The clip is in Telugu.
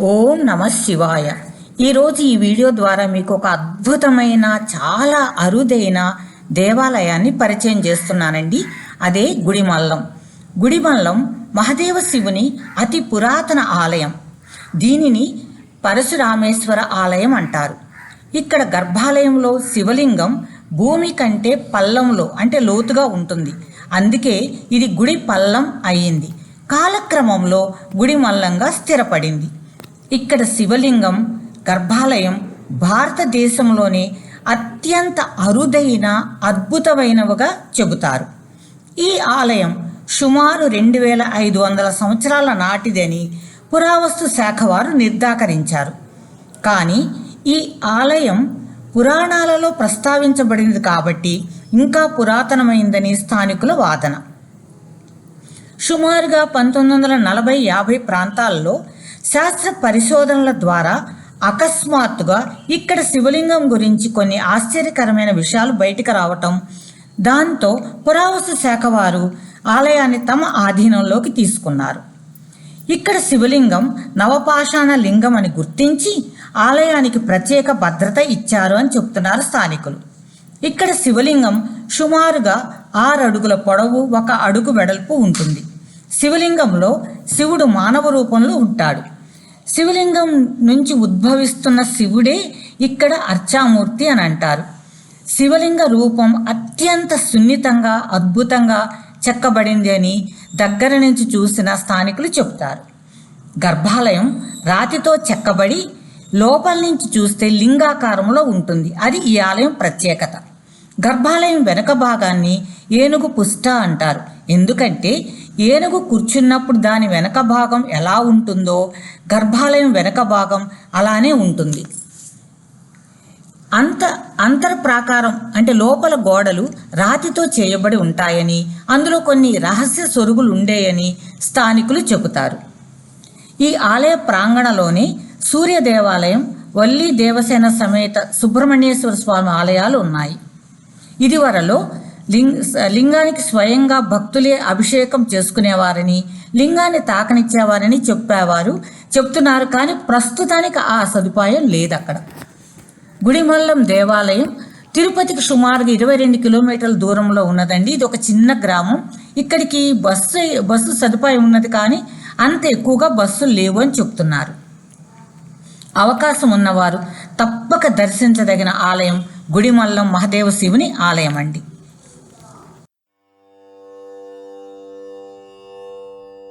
ఓం నమ శివాయ. ఈరోజు ఈ వీడియో ద్వారా మీకు ఒక అద్భుతమైన చాలా అరుదైన దేవాలయాన్ని పరిచయం చేస్తున్నానండి. అదే గుడిమల్లం. గుడిమల్లం మహదేవ శివుని అతి పురాతన ఆలయం. దీనిని పరశురామేశ్వర ఆలయం అంటారు. ఇక్కడ గర్భాలయంలో శివలింగం భూమి కంటే పల్లంలో అంటే లోతుగా ఉంటుంది. అందుకే ఇది గుడి పల్లం అయ్యింది. కాలక్రమంలో గుడిమల్లంగా స్థిరపడింది. ఇక్కడ శివలింగం గర్భాలయం భారతదేశంలోనే అత్యంత అరుదైన అద్భుతమైనవిగా చెబుతారు. ఈ ఆలయం సుమారు 2500 సంవత్సరాల నాటిదని పురావస్తు శాఖ వారు నిర్ధాకరించారు. కానీ ఈ ఆలయం పురాణాలలో ప్రస్తావించబడింది కాబట్టి ఇంకా పురాతనమైందని స్థానికుల వాదన. సుమారుగా 1940-50 ప్రాంతాల్లో శాస్త్ర పరిశోధనల ద్వారా అకస్మాత్తుగా ఇక్కడ శివలింగం గురించి కొన్ని ఆశ్చర్యకరమైన విషయాలు బయటకు రావటం, దాంతో పురావస్తు శాఖ వారు ఆలయాన్ని తమ ఆధీనంలోకి తీసుకున్నారు. ఇక్కడ శివలింగం నవపాషాణ లింగం అని గుర్తించి ఆలయానికి ప్రత్యేక భద్రత ఇచ్చారు అని చెప్తున్నారు స్థానికులు. ఇక్కడ శివలింగం సుమారుగా 6 అడుగుల పొడవు, 1 అడుగు వెడల్పు ఉంటుంది. శివలింగంలో శివుడు మానవ రూపంలో ఉంటాడు. శివలింగం నుంచి ఉద్భవిస్తున్న శివుడే ఇక్కడ అర్చామూర్తి అని అంటారు. శివలింగ రూపం అత్యంత సున్నితంగా అద్భుతంగా చెక్కబడింది అని దగ్గర నుంచి చూసిన స్థానికులు చెబుతారు. గర్భాలయం రాతితో చెక్కబడి లోపల నుంచి చూస్తే లింగాకారంలో ఉంటుంది. అది ఈ ఆలయం ప్రత్యేకత. గర్భాలయం వెనక భాగాన్ని ఏనుగు పుష్ట అంటారు. ఎందుకంటే ఏనుగు కూర్చున్నప్పుడు దాని వెనక భాగం ఎలా ఉంటుందో గర్భాలయం వెనక భాగం అలానే ఉంటుంది. అంతర ప్రాకారం అంటే లోపల గోడలు రాతితో చేయబడి ఉంటాయని, అందులో కొన్ని రహస్య సొరుగులు ఉండేయని స్థానికులు చెబుతారు. ఈ ఆలయ ప్రాంగణలోనే సూర్య దేవాలయం, వల్లి దేవసేన సమేత సుబ్రహ్మణ్యేశ్వర స్వామి ఆలయాలు ఉన్నాయి. ఇదివరలో లింగానికి స్వయంగా భక్తులే అభిషేకం చేసుకునేవారని, లింగాన్ని తాకనిచ్చేవారని చెప్తున్నారు. కానీ ప్రస్తుతానికి ఆ సదుపాయం లేదు అక్కడ. గుడిమల్లం దేవాలయం తిరుపతికి సుమారుగా 22 కిలోమీటర్ల దూరంలో ఉన్నదండి. ఇది ఒక చిన్న గ్రామం. ఇక్కడికి బస్సు సదుపాయం ఉన్నది, కానీ అంత ఎక్కువగా బస్సులు లేవు అని చెప్తున్నారు. అవకాశం ఉన్నవారు తప్పక దర్శించదగిన ఆలయం గుడిమల్లం మహదేవ శివుని ఆలయం అండి.